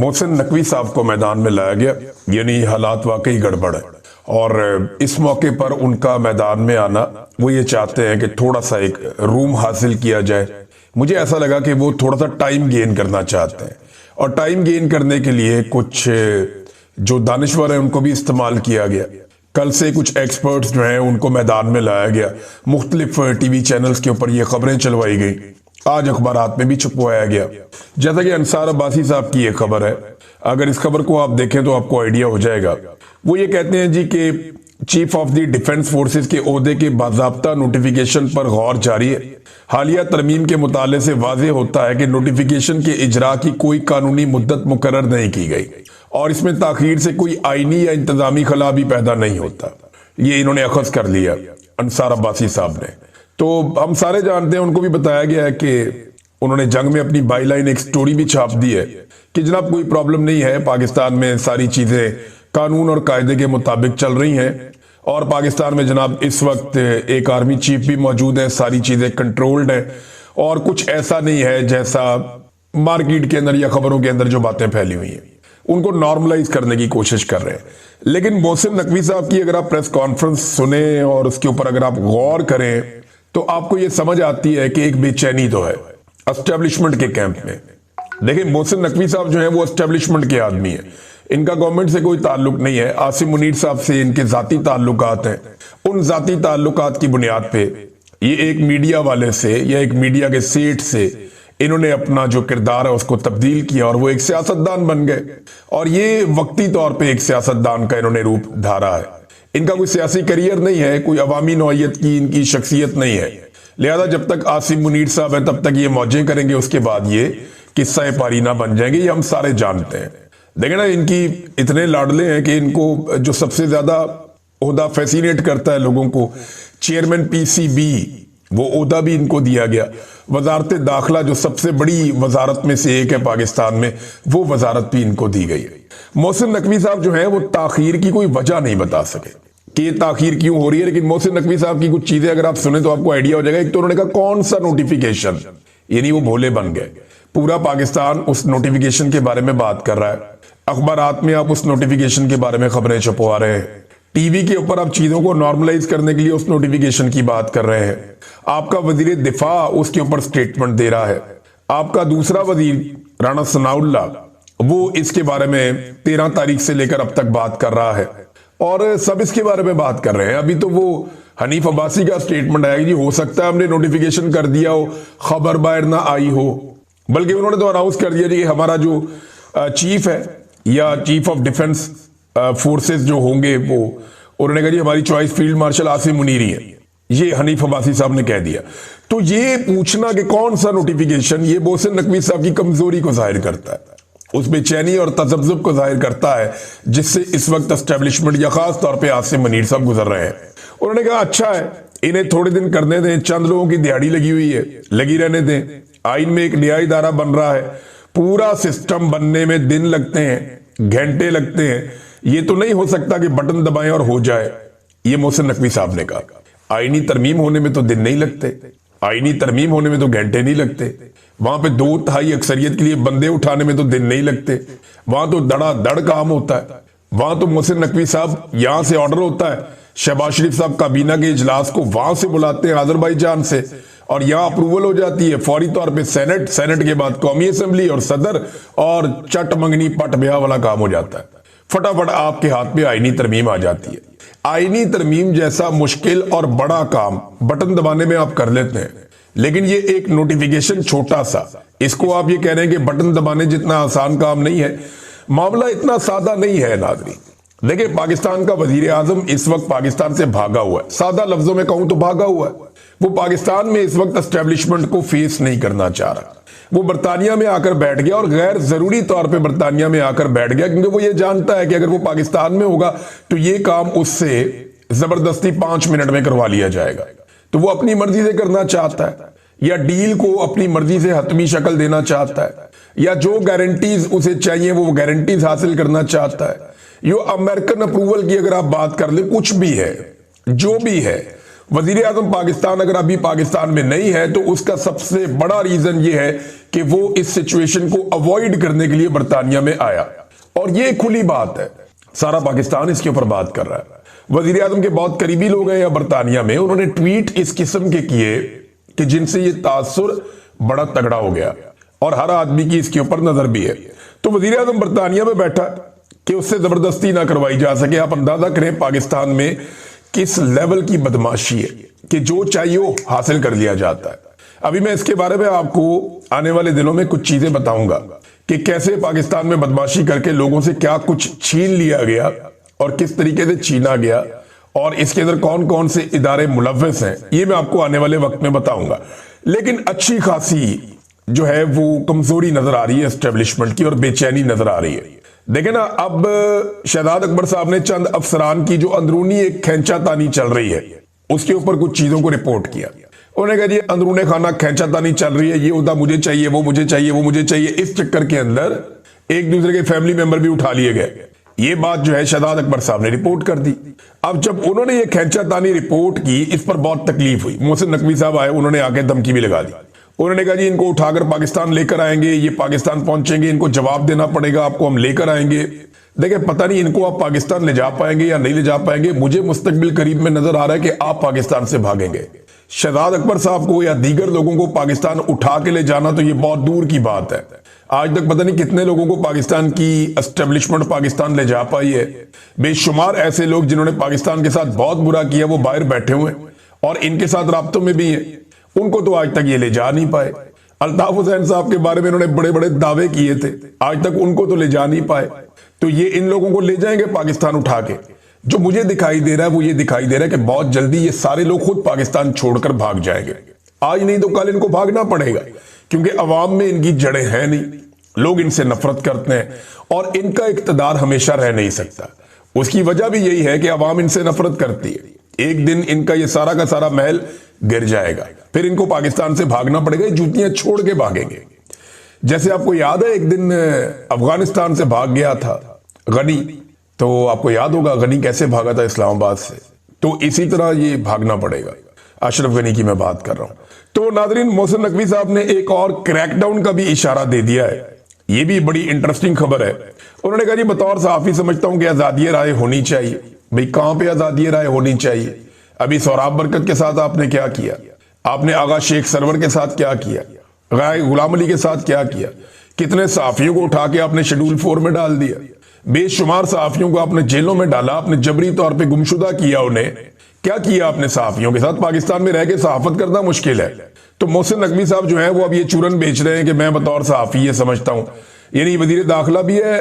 मोहसिन नकवी साहब को मैदान में लाया गया, यानी हालात वाकई गड़बड़ है। और इस मौके पर उनका मैदान में आना, वो ये चाहते हैं कि थोड़ा सा एक रूम हासिल किया जाए। मुझे ऐसा लगा कि वो थोड़ा सा टाइम गेन करना चाहते हैं, और टाइम गेन करने के लिए कुछ जो दानिश्वर है उनको भी इस्तेमाल किया गया। कल से कुछ एक्सपर्ट्स जो हैं उनको मैदान में लाया गया, मुख्तलिफ टीवी चैनल्स के ऊपर ये खबरें चलवाई गई, आज अखबारात में भी छपवाया गया। जैसा कि अंसार अब्बासी साहब की ये खबर है, अगर इस खबर को आप देखें तो आपको आइडिया हो जाएगा। वो ये कहते हैं जी कि chief of the defence forces के ओहदे के बाज़ाब्ता नोटिफिकेशन पर गौर जारी है। हालिया तरमीम के मुताले से वाज़े होता है कि नोटिफिकेशन के इजरा की कोई कानूनी मुद्दत मुकर्रर नहीं की गई, और इसमें ताखीर से कोई आईनी या इंतजामी खला भी पैदा नहीं होता। ये इन्होंने अखज़ कर लिया अंसार अब्बासी साहब ने। तो हम सारे जानते हैं, उनको भी बताया गया है कि उन्होंने जंग में अपनी बाईलाइन एक स्टोरी भी छाप दी है कि जनाब कोई प्रॉब्लम नहीं है, पाकिस्तान में सारी चीजें कानून और कायदे के मुताबिक चल रही हैं, और पाकिस्तान में जनाब इस वक्त एक आर्मी चीफ भी मौजूद है, सारी चीजें कंट्रोल्ड हैं, और कुछ ऐसा नहीं है जैसा मार्केट के अंदर या खबरों के अंदर जो बातें फैली हुई हैं। उनको नॉर्मलाइज करने की कोशिश कर रहे हैं। लेकिन मोहसिन नकवी साहब की अगर आप प्रेस कॉन्फ्रेंस सुने और उसके ऊपर अगर आप गौर करें तो आपको यह समझ आती है कि एक बेचैनी तो है एस्टेब्लिशमेंट के कैंप में। देखिए, मोहसिन नकवी साहब जो है वो एस्टेब्लिशमेंट के आदमी है, इनका गवर्नमेंट से कोई ताल्लुक नहीं है। आसिम मुनीर साहब से इनके जाती ताल्लुकात हैं। उन जाती ताल्लुकात की बुनियाद पे ये एक मीडिया वाले से या एक मीडिया के सेठ से इन्होंने अपना जो किरदार है उसको तब्दील किया, और वो एक सियासतदान बन गए। और ये वक्ती तौर पे एक सियासतदान का इन्होंने रूप धारा है। इनका कोई सियासी करियर नहीं है, कोई अवामी नौइयत की इनकी शख्सियत नहीं है। लिहाजा जब तक आसिम मुनीर साहब हैं तब तक ये मौजें करेंगे, उसके बाद ये किस्सा पारीना बन जाएंगे, ये हम सारे जानते हैं। देखें ना, इनकी इतने लाडले हैं कि इनको जो सबसे ज्यादा ओहदा फैसिनेट करता है लोगों को, चेयरमैन पीसीबी, वो ओहदा भी इनको दिया गया। वजारत दाखिला जो सबसे बड़ी वजारत में से एक है पाकिस्तान में, वो वजारत भी इनको दी गई है। मोहसिन नकवी साहब जो है वो ताखीर की कोई वजह नहीं बता सके कि ये ताखीर क्यों हो रही है। लेकिन मोहसिन नकवी साहब की कुछ चीजें अगर आप सुने तो आपको आइडिया हो जाएगा। एक तो उन्होंने कहा कौन सा नोटिफिकेशन, यानी वो भोले बन गए। पूरा पाकिस्तान उस नोटिफिकेशन के बारे में बात कर रहा है, अखबारात में आप उस नोटिफिकेशन के बारे में खबरें छपवा रहे हैं, टीवी के ऊपर आप चीजों को नॉर्मलाइज करने के लिए उस नोटिफिकेशन की बात कर रहे हैं। आपका वजीर दिफा उसके ऊपर स्टेटमेंट दे रहा है। आपका दूसरा वजीर राणा सनाउल्लाह वो इसके बारे में 13 तारीख से लेकर अब तक बात कर रहा है, और सब इसके बारे में बात कर रहे हैं। अभी तो वो हनीफ अब्बासी का स्टेटमेंट आया जी हो सकता है हमने नोटिफिकेशन कर दिया हो, खबर बाहर ना आई हो, बल्कि उन्होंने तो अनाउंस कर दिया जी कि हमारा जो चीफ है या चीफ ऑफ डिफेंस फोर्सेस जो होंगे वो, उन्होंने कहा जी हमारी choice field marshal Asim Munir ही है। ये हनीफ अब्बासी साहब ने कह दिया। तो ये पूछना कि कौन सा नोटिफिकेशन, ये मोहसिन नकवी साहब की कमजोरी को जाहिर करता है, उस बेचैनी और तजब्जुब को जाहिर करता है जिससे इस वक्त एस्टेब्लिशमेंट या खास तौर पे आसिम मुनीर साहब गुजर रहे हैं। उन्होंने कहा अच्छा है, इन्हें थोड़े दिन करने दें, चंद लोगों की दिहाड़ी लगी हुई है, लगी रहने दें। आइन में एक नया इदारा बन रहा है, पूरा सिस्टम बनने में दिन लगते हैं, घंटे लगते हैं। ये तो नहीं हो सकता कि बटन दबाएं और हो जाए। ये मोहसिन नकवी साहब ने कहा आईनी तरमीम होने में तो दिन नहीं लगते, आईनी तरमीम होने में तो घंटे नहीं लगते, वहां पे 2/3 अक्सरियत के लिए बंदे उठाने में तो दिन नहीं लगते, वहां तो धड़ाधड़ काम होता है। वहां तो मोहसिन नकवी साहब यहां से ऑर्डर होता है, शहबाज शरीफ साहब काबीना के इजलास को वहां से बुलाते हैं अजरबैजान से, और यहां अप्रूवल हो जाती है फौरी तौर पे सेनेट, सेनेट के बाद कौमी असेंबली और सदर, और चट मंगनी पट ब्याह वाला काम हो जाता है। फटाफट आपके हाथ में आईनी तरमीम आ जाती है। आईनी तरमीम जैसा मुश्किल और बड़ा काम बटन दबाने में आप कर लेते हैं, लेकिन ये एक नोटिफिकेशन छोटा सा, इसको आप ये कह रहे हैं कि बटन दबाने जितना आसान काम नहीं है। मामला इतना सादा नहीं है नाज़रीन। देखिए, पाकिस्तान का वजीर आजम इस वक्त पाकिस्तान से भागा हुआ है, सादा लफ्जों में कहूं तो भागा हुआ है। वो पाकिस्तान में इस वक्त एस्टेब्लिशमेंट को फेस नहीं करना चाह रहा। वो बरतानिया में आकर बैठ गया, और गैर जरूरी तौर पे बरतानिया में आकर बैठ गया, क्योंकि वो ये जानता है कि अगर वो पाकिस्तान में होगा तो ये काम उससे जबरदस्ती 5 मिनट में करवा लिया जाएगा। तो वो अपनी मर्जी से करना चाहता है, या डील को अपनी मर्जी से हतमी शक्ल देना चाहता है, या जो गारंटीज उसे चाहिए वो गारंटीज हासिल करना चाहता है। यो अमेरिकन अप्रूवल की अगर आप बात कर ले, कुछ भी है, जो भी है, वजीर आजम पाकिस्तान अगर अभी पाकिस्तान में नहीं है तो उसका सबसे बड़ा रीजन यह है कि वो इस सिचुएशन को अवॉइड करने के लिए बरतानिया में आया, और ये खुली बात है, सारा पाकिस्तान इसके ऊपर बात कर रहा है। वजीर आजम के बहुत करीबी लोग हैं या बरतानिया में, उन्होंने ट्वीट इस किस्म के किए कि जिनसे ये तासुर बड़ा तगड़ा हो गया और हर आदमी की इसके ऊपर नजर भी है। तो वजीर आजम बरतानिया में बैठा कि उससे जबरदस्ती ना करवाई जा सके। आप अंदाजा करें पाकिस्तान में किस लेवल की बदमाशी है कि जो चाहिए वो हासिल कर लिया जाता है। अभी मैं इसके बारे में आपको आने वाले दिनों में कुछ चीजें बताऊंगा कि कैसे पाकिस्तान में बदमाशी करके लोगों से क्या कुछ छीन लिया गया और किस तरीके से छीना गया, और इसके अंदर कौन कौन से इदारे मुलव्वस हैं, ये मैं आपको आने वाले वक्त में बताऊंगा। लेकिन अच्छी खासी जो है वो कमजोरी नजर आ रही है एस्टेब्लिशमेंट की, और बेचैनी नजर आ रही है। देखें ना, अब शहजाद अकबर साहब ने चंद अफसरान की जो अंदरूनी एक खैंचातानी चल रही है उसके ऊपर कुछ चीजों को रिपोर्ट किया। उन्होंने कहा जी अंदरूनी खाना खैंचातानी चल रही है, ये होता मुझे चाहिए, वो मुझे चाहिए, वो मुझे चाहिए। इस चक्कर के अंदर एक दूसरे के फैमिली मेंबर भी उठा लिए गए। ये बात जो है शहजाद अकबर साहब ने रिपोर्ट कर दी। अब जब उन्होंने ये खैंचातानी रिपोर्ट की, इस पर बहुत तकलीफ हुई। मोहसिन नकवी साहब आए, उन्होंने आके धमकी भी लगा दी। उन्होंने कहा जी इनको उठाकर पाकिस्तान लेकर आएंगे, ये पाकिस्तान पहुंचेंगे, इनको जवाब देना पड़ेगा, आपको हम लेकर आएंगे। देखिए पता नहीं इनको आप पाकिस्तान ले जा पाएंगे या नहीं ले जा पाएंगे। मुझे मुस्तकबिल करीब में नजर आ रहा है कि आप पाकिस्तान से भागेंगे। शहजाद अकबर साहब को या दीगर लोगों को पाकिस्तान उठा के ले जाना तो ये बहुत दूर की बात है। आज तक पता नहीं कितने लोगों को पाकिस्तान की एस्टेब्लिशमेंट पाकिस्तान ले जा पाई है। बेशुमार ऐसे लोग जिन्होंने पाकिस्तान के साथ बहुत बुरा किया वो बाहर बैठे हुए और इनके साथ राब्तों में भी हैं, उनको तो आज तक ये ले जा नहीं पाए। अल्ताफ हुसैन साहब के बारे में इन्होंने बड़े बड़े दावे किए थे, आज तक उनको तो ले जा नहीं पाए। तो ये इन लोगों को ले जाएंगे पाकिस्तान उठा के। जो मुझे दिखाई दे रहा है वो ये दिखाई दे रहा है कि बहुत जल्दी ये सारे लोग खुद पाकिस्तान छोड़कर भाग जाएंगे। आज नहीं तो कल इनको भागना पड़ेगा, क्योंकि अवाम में इनकी जड़ें हैं नहीं, लोग इनसे नफरत करते हैं और इनका इक्तदार हमेशा रह नहीं सकता। उसकी वजह भी यही है कि अवाम इनसे नफरत करती है। एक दिन इनका ये सारा का सारा महल गिर जाएगा, फिर इनको पाकिस्तान से भागना पड़ेगा, जूतियां छोड़ के भागेंगे। जैसे आपको याद है एक दिन अफगानिस्तान से भाग गया था गनी, तो आपको याद होगा गनी कैसे भागा था इस्लामाबाद से। तो इसी तरह ये भागना पड़ेगा। अशरफ गनी की मैं बात कर रहा हूं। तो नाजरीन, मोहसिन नकवी साहब ने एक और क्रैकडाउन का भी इशारा दे दिया है। ये भी बड़ी इंटरेस्टिंग खबर है। उन्होंने कहा जी बतौर सहाफी समझता हूं कि आजादी राय होनी चाहिए। भाई कहां पे आजादी राय होनी चाहिए? अभी सौराब बरकत के साथ आपने क्या किया? आपने आगा शेख सरवर के साथ क्या किया? गुलाम अली के साथ क्या किया? कितने सहाफियों को उठा के आपने शेड्यूल 4 में डाल दिया। बेशुमार सहाफियों को आपने जेलों में डाला, आपने जबरी तौर पे गुमशुदा किया उन्हें। क्या किया आपने सहाफियों के साथ? पाकिस्तान में रह के सहाफत करना मुश्किल है। तो मोहसिन नकवी साहब जो है वो अब ये चूरन बेच रहे हैं कि मैं बतौर सहाफी ये समझता हूं। यानी वजीर दाखिला भी है,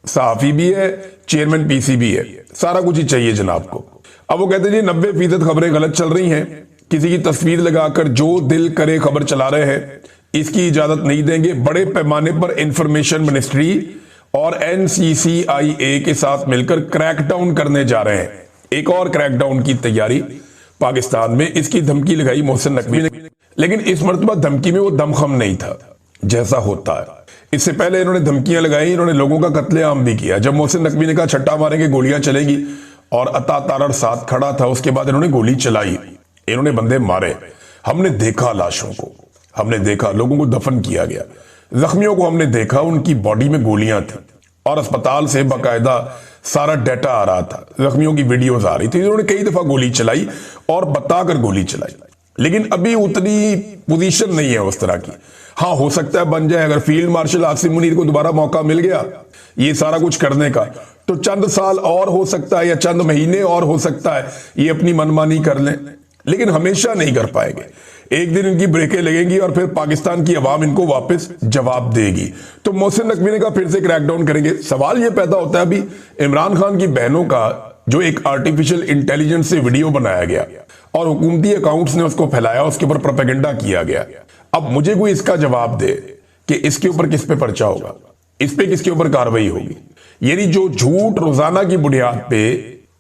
सहाफी भी है, चेयरमैन पीसी भी है, सारा कुछ ही चाहिए जनाब को। अब वो कहते हैं जी 90% खबरें गलत चल रही हैं, किसी की तस्वीर लगाकर जो दिल करे खबर चला रहे हैं, इसकी इजाजत नहीं देंगे। बड़े पैमाने पर इंफॉर्मेशन मिनिस्ट्री और एनसीसीआईए के साथ मिलकर क्रैकडाउन करने जा रहे हैं। एक और क्रैकडाउन की तैयारी पाकिस्तान में, इसकी धमकी लगाई मोहसिन नकवी ने। लेकिन इस मर्तबा धमकी में वो दमखम नहीं था जैसा होता है। इससे पहले इन्होंने धमकियां लगाई, इन्होंने लोगों का कत्लेआम भी किया। जब मोहसिन नकवी ने कहा छट्टा मारेंगे गोलियां चलेंगी और अता तारड़ साथ खड़ा था, उसके बाद इन्होंने गोली चलाई, इन्होंने बंदे मारे। हमने देखा लाशों को, हमने देखा लोगों को दफन किया गया, जख्मियों को हमने देखा, उनकी बॉडी में गोलियां थी और अस्पताल से बाकायदा सारा डाटा आ रहा था, जख्मियों की वीडियोस आ रही थी। इन्होंने कई दफा गोली चलाई और बताकर गोली चलाई। लेकिन अभी उतनी पोजीशन नहीं है उस तरह की। हाँ, हो सकता है बन जाए, अगर फील्ड मार्शल आसिम मुनीर को दोबारा मौका मिल गया ये सारा कुछ करने का, तो चंद साल और हो सकता है या चंद महीने और हो सकता है ये अपनी मनमानी कर लें, लेकिन हमेशा नहीं कर पाएंगे। एक दिन इनकी ब्रेकें लगेंगी और फिर पाकिस्तान की आवाम इनको वापस जवाब देगी। तो मोहसिन नकवी ने कहा फिर से क्रैकडाउन करेंगे। सवाल यह पैदा होता है, अभी इमरान खान की बहनों का जो एक आर्टिफिशियल इंटेलिजेंस से वीडियो बनाया गया और हुकूमती अकाउंट्स ने उसको फैलाया, उसके ऊपर प्रोपेगेंडा किया गया। अब मुझे कोई इसका जवाब दे कि इसके ऊपर किस पे पर्चा होगा, इस पे किसके ऊपर कार्रवाई होगी। यानी जो झूठ रोजाना की बुनियाद पे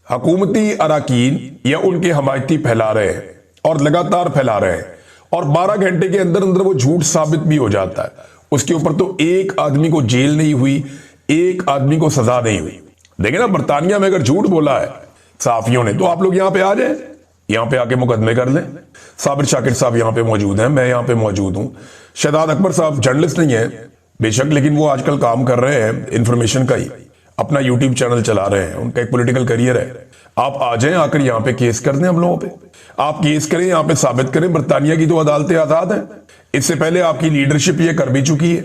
हुकूमती अराकीन या उनके हमायती फैला रहे हैं और लगातार फैला रहे हैं और 12 घंटे के अंदर अंदर वो झूठ साबित भी हो जाता है, उसके ऊपर तो एक आदमी को जेल नहीं हुई, एक आदमी को सजा नहीं हुई। देखिए ना, बरतानिया में अगर झूठ बोला है सहाफियों ने तो आप लोग यहां पे आ जाए, यहां पे आके मुकदमे कर लें। साबिर शाकिर साहब यहां पे मौजूद हैं, मैं यहां पे मौजूद हूं। शहजाद अकबर साहब जर्नलिस्ट नहीं है बेशक, लेकिन वो आजकल काम कर रहे हैं इन्फॉर्मेशन का ही, अपना यूट्यूब चैनल चला रहे हैं, उनका एक पॉलिटिकल करियर है। आप आ जाएं, आकर यहां पे केस कर दें हम लोगों पे। आप केस करें, यहां पे साबित करें बरतानिया की तो अदालतें आजाद हैं, इससे पहले आपकी लीडरशिप ये कर भी चुकी है।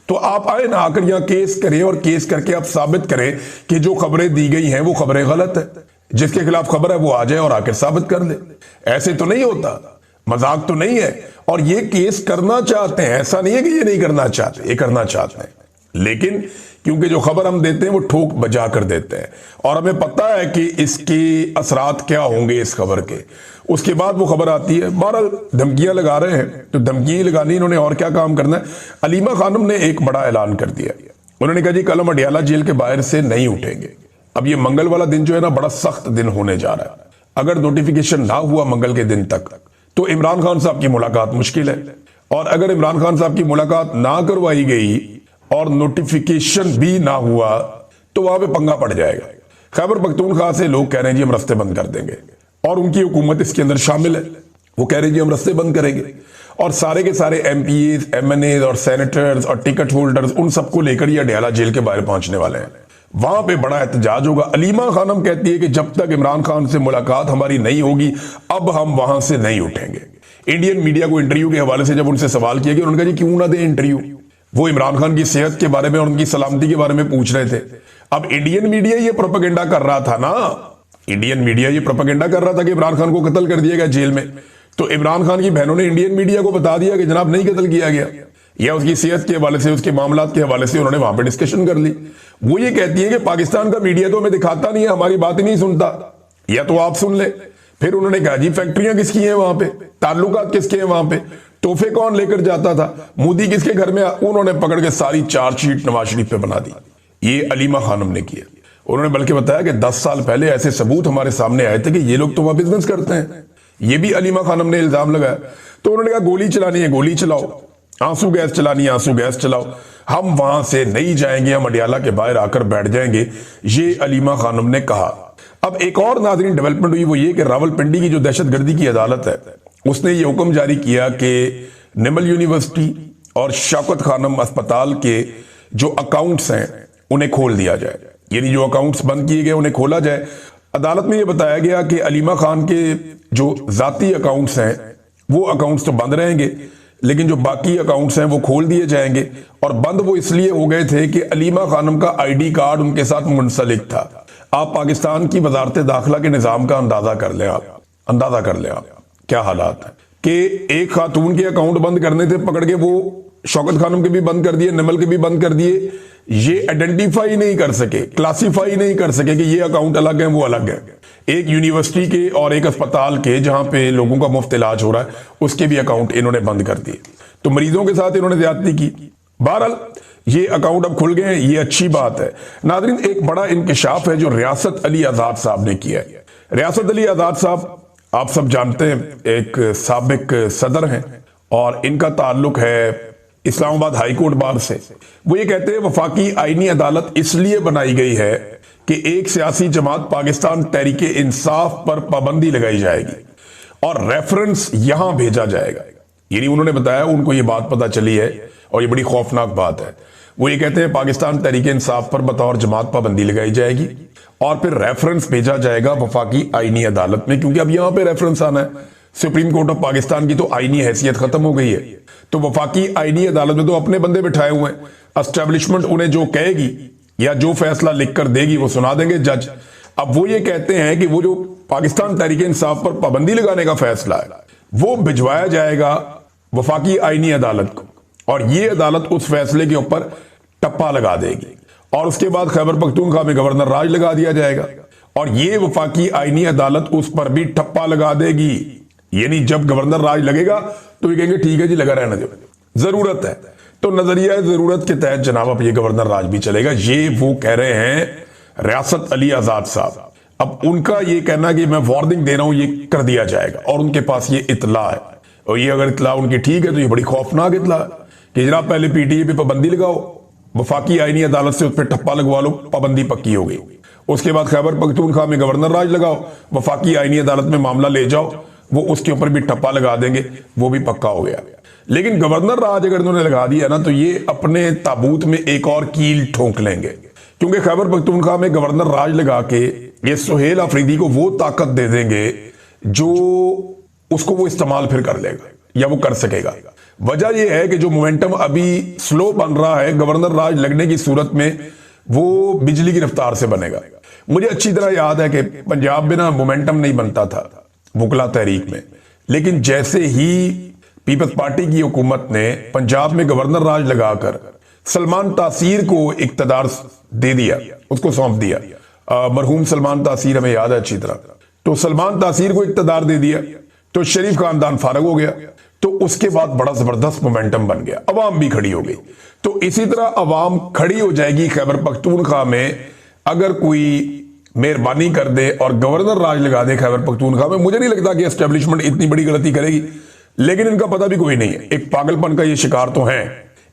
तो आप आए ना, आकर यहां केस करें और केस करके आप साबित करें कि जो खबरें दी गई हैं वो खबरें गलत है। जिसके खिलाफ खबर है वो आ जाए और आकर साबित कर दे। ऐसे तो नहीं होता, मजाक तो नहीं है। और ये केस करना चाहते हैं, ऐसा नहीं है कि ये नहीं करना चाहते, ये करना चाहते हैं, लेकिन क्योंकि जो खबर हम देते हैं वो ठोक बजा कर देते हैं और हमें पता है कि इसके असरात क्या होंगे इस खबर के। उसके बाद वो खबर आती है। बहरहाल धमकियां लगा रहे हैं तो धमकियां लगानी, इन्होंने और क्या काम करना है। अलीमा खानम ने एक बड़ा ऐलान कर दिया, उन्होंने कहा जी कल हम अडियाला जेल के बाहर से नहीं उठेंगे। अब ये मंगल वाला दिन जो है ना, बड़ा सख्त दिन होने जा रहा है। अगर नोटिफिकेशन ना हुआ मंगल के दिन तक तो इमरान खान साहब की मुलाकात मुश्किल है, और अगर इमरान खान साहब की मुलाकात ना करवाई गई और नोटिफिकेशन भी ना हुआ तो वहां पे पंगा पड़ जाएगा। खैबर पख्तूनख्वा से लोग कह रहे हैं जी हम रास्ते बंद कर देंगे, और उनकी हुकूमत इसके अंदर शामिल है। वो कह रहे हैं जी हम रास्ते बंद करेंगे, और सारे के सारे एमपीएस, एमएनए और सेनेटर्स और टिकट होल्डर्स, उन सबको लेकर ये अडियाला जेल के बाहर पहुंचने वाले हैं। वहां पे बड़ा एहतजाज होगा। अलीमा खानम कहती है कि जब तक इमरान खान से मुलाकात हमारी नहीं होगी अब हम वहां से नहीं उठेंगे। इंडियन मीडिया को इंटरव्यू के हवाले से जब उनसे सवाल किया गया, उन्होंने कहा जी क्यों ना दे इंटरव्यू। वो इमरान खान की सेहत के बारे में और उनकी सलामती के बारे में पूछ रहे थे। अब इंडियन मीडिया ये प्रोपेगेंडा कर रहा था ना, इंडियन मीडिया ये प्रोपेगेंडा कर रहा था कि इमरान खान को कत्ल कर दिया गया जेल में। तो इमरान खान की बहनों ने इंडियन मीडिया को बता दिया कि जनाब नहीं कत्ल किया गया, या उसकी सेहत के हवाले से, उसके मामलात के हवाले से उन्होंने वहां पे डिस्कशन कर ली। वो ये कहती है कि पाकिस्तान का मीडिया तो हमें दिखाता नहीं है, हमारी बात ही नहीं सुनता, या तो आप सुन ले। फिर उन्होंने कहा जी फैक्ट्रियां किसकी हैं वहां पे, ताल्लुकात किसके हैं वहां पे, तोहफे कौन लेकर जाता था, मोदी किसके घर में, उन्होंने पकड़ के सारी चार्जशीट नवाज शरीफ पे बना दी। ये अलीमा खानम ने किया। उन्होंने बल्कि बताया कि 10 साल पहले ऐसे सबूत हमारे सामने आए थे कि ये लोग तो वहां बिजनेस करते हैं। ये भी अलीमा खानम ने इल्जाम लगाया। तो उन्होंने कहा गोली चलानी है गोली चलाओ, आंसू गैस चलानी है आंसू गैस चलाओ, हम वहां से नहीं जाएंगे, हम अडियाला के बाहर आकर बैठ जाएंगे, ये अलीमा खानम ने कहा। अब एक और नाज़रीन डेवलपमेंट हुई, वो ये कि रावलपिंडी की जो दहशतगर्दी की अदालत है उसने ये हुक्म जारी किया कि निमल यूनिवर्सिटी और शौकत खानम अस्पताल के जो अकाउंट्स हैं उन्हें खोल दिया जाए, यानी जो अकाउंट्स बंद किए गए उन्हें खोला जाए। अदालत में यह बताया गया कि अलीमा खान के जो जाती अकाउंट्स हैं वो अकाउंट्स तो बंद रहेंगे, लेकिन जो बाकी अकाउंट्स हैं वो खोल दिए जाएंगे। और बंद वो इसलिए हो गए थे कि अलीमा खानम का आईडी कार्ड उनके साथ मुंसलिक था। आप पाकिस्तान की वजारत दाखिला के निजाम का अंदाजा कर लें, आप अंदाजा कर लें आप क्या हालात है कि एक खातून के अकाउंट बंद करने थे, पकड़ के वो शौकत खानम के भी बंद कर दिए, निमल के भी बंद कर दिए। ये आइडेंटिफाई नहीं कर सके, क्लासिफाई नहीं कर सके कि ये अकाउंट अलग है वो अलग है। एक यूनिवर्सिटी के और एक अस्पताल के जहां पे लोगों का मुफ्त इलाज हो रहा है उसके भी अकाउंट इन्होंने बंद कर दिए। तो मरीजों के साथ इन्होंने ज्यादती की। बहरहाल ये अकाउंट अब खुल गए हैं, ये अच्छी बात है। नाज़रीन एक बड़ा इंकशाफ है जो रियासत अली आजाद साहब ने किया है। रियासत अली आजाद साहब आप सब जानते हैं एक साबिक सदर हैं और इनका ताल्लुक है इस्लामाबाद हाई कोर्ट बार से। वो ये कहते हैं वफाकी आईनी अदालत इसलिए बनाई गई है कि एक सियासी जमात पाकिस्तान तहरीके इंसाफ पर पाबंदी लगाई जाएगी और रेफरेंस यहां भेजा जाएगा। यानी उन्होंने बताया उनको ये बात पता चली है और ये बड़ी खौफनाक बात है। वो ये कहते हैं पाकिस्तान तहरीके इंसाफ पर बतौर जमात पाबंदी लगाई जाएगी और फिर रेफरेंस भेजा जाएगा वफाकी आईनी अदालत में, क्योंकि अब यहां पे रेफरेंस आना है। सुप्रीम कोर्ट ऑफ पाकिस्तान की तो आईनी हैसियत खत्म हो गई है, तो वफाकी आईनी अदालत में तो अपने बंदे बिठाए हुए हैं। एस्टेब्लिशमेंट उन्हें जो कहेगी या जो फैसला लिखकर देगी वो सुना देंगे जज। अब वो ये कहते हैं कि वो जो पाकिस्तान तहरीके इंसाफ पर पाबंदी लगाने का फैसला है वो भिजवाया जाएगा वफाकी आईनी अदालत को, और ये अदालत उस फैसले के ऊपर टप्पा लगा देगी और उसके बाद खैबर पख्तूनख्वा में गवर्नर राज लगा दिया जाएगा और ये वफाकी आईनी अदालत उस पर भी ठप्पा लगा देगी। यानी जब गवर्नर राज लगेगा तो ये कहेंगे ठीक है जी लगा रहने दो, जरूरत है। तो नजरिया जरूरत के तहत जनाब अब ये गवर्नर राज भी चलेगा। ये वो कह रहे हैं रियासत अली आजाद साहब। अब उनका ये कहना कि मैं वार्निंग दे रहा हूं ये कर दिया जाएगा और उनके पास ये इतला है, और ये अगर इतला उनकी ठीक है तो ये बड़ी खौफनाक इतला है कि जनाब पहले पीटीए पे पाबंदी लगाओ, वफाकी आईनी अदालत से उस पर ठप्पा लगवा लो, पाबंदी पक्की हो गई। उसके बाद खैबर पख्तूनख्वा में गवर्नर राज लगाओ, वफाकी आईनी अदालत में मामला ले जाओ, वो उसके ऊपर भी ठप्पा लगा देंगे, वो भी पक्का हो गया। लेकिन गवर्नर राज अगर उन्होंने लगा दिया ना, तो ये अपने ताबूत में एक और कील ठोंक लेंगे, क्योंकि खैबर पख्तूनख्वा में गवर्नर राज लगा के ये सुहेल अफरीदी को वो ताकत दे देंगे जो उसको वो इस्तेमाल फिर कर लेगा या वो कर सकेगा। वजह यह है कि जो मोमेंटम अभी स्लो बन रहा है, गवर्नर राज लगने की सूरत में वो बिजली की रफ्तार से बनेगा। मुझे अच्छी तरह याद है कि पंजाब में ना मोमेंटम नहीं बनता था वकला तहरीक में, लेकिन जैसे ही पीपल्स पार्टी की हुकूमत ने पंजाब में गवर्नर राज लगाकर सलमान तासीर को इक्तदार दे दिया, उसको सौंप दिया, मरहूम सलमान तासीर हमें याद है अच्छी तरह, तो सलमान तासीर को इक्तदार दे दिया तो शरीफ खानदान फारग हो गया। तो उसके बाद बड़ा जबरदस्त मोमेंटम बन गया, अवाम भी खड़ी हो गई। तो इसी तरह अवाम खड़ी हो जाएगी खैबर पख्तूनख्वा में अगर कोई मेहरबानी कर दे और गवर्नर राज लगा दे खैबर पख्तूनख्वा में। मुझे नहीं लगता कि एस्टेब्लिशमेंट इतनी बड़ी गलती करेगी, लेकिन इनका पता भी कोई नहीं है, एक पागलपन का ये शिकार तो है।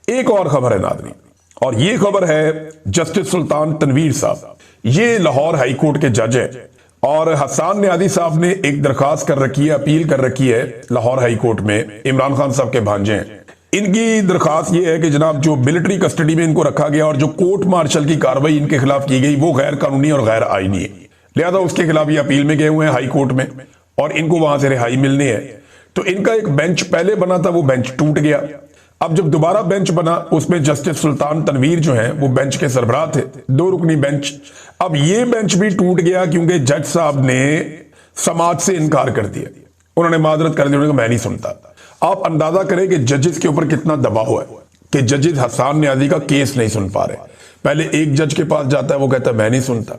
एक और खबर है नाज़रीन, और ये खबर है जस्टिस सुल्तान तनवीर साहब, ये लाहौर हाई कोर्ट के जज है और हसन न्यादी साहब ने एक दरखास्त कर रखी है, अपील कर रखी है लाहौर हाई कोर्ट में, इमरान खान साहब के भांजे हैं। इनकी दरखास्त ये है कि जनाब जो मिलिट्री कस्टडी में इनको रखा गया और जो कोर्ट मार्शल की कार्रवाई इनके खिलाफ की गई वो गैर कानूनी और गैर आईनी है, लिहाजा उसके खिलाफ ये अपील में गए हुए हैं हाई कोर्ट में और इनको वहां से रिहाई मिलनी है। तो इनका एक बेंच पहले बना था, वो बेंच टूट गया। अब जब दोबारा बेंच बना उसमें जस्टिस सुल्तान तनवीर जो हैं वो बेंच के सरबराह थे, 2 रुकनी बेंच। अब ये बेंच भी टूट गया क्योंकि जज साहब ने समाज से इनकार कर दिया, उन्होंने माजरत कर दी, उन्होंने कहा मैं नहीं सुनता। आप अंदाजा करें कि जजेस के ऊपर कितना दबाव है कि जजेस हसन न्यादी का केस नहीं सुन पा रहे। पहले एक जज के पास जाता है वो कहता है मैं नहीं सुनता,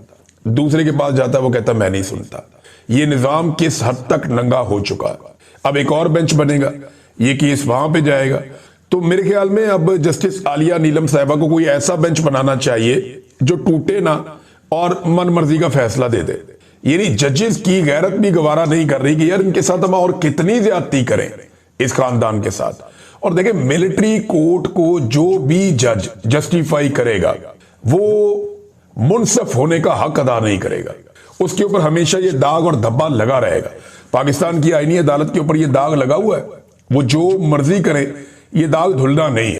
दूसरे के पास जाता है वो कहता है मैं नहीं सुनता। ये निजाम किस हद तक नंगा हो चुका है। अब एक और बेंच बनेगा, ये केस वहां पे जाएगा। तो मेरे ख्याल में अब जस्टिस आलिया नीलम साहिबा को कोई ऐसा बेंच बनाना चाहिए जो टूटे ना और मन मर्जी का फैसला दे दे। यानी जजेस की गैरत भी गवारा नहीं कर रही कि यार इनके साथ हम और कितनी ज्यादती करें इस खानदान के साथ। और देखें, मिलिट्री कोर्ट को जो भी जज जस्टिफाई करेगा वो मुनसफ होने का हक अदा नहीं करेगा, उसके ऊपर हमेशा ये दाग और धब्बा लगा रहेगा। पाकिस्तान की आईनी अदालत के ऊपर ये दाग लगा हुआ है, वो जो मर्जी करे ये दाग धुलना नहीं है।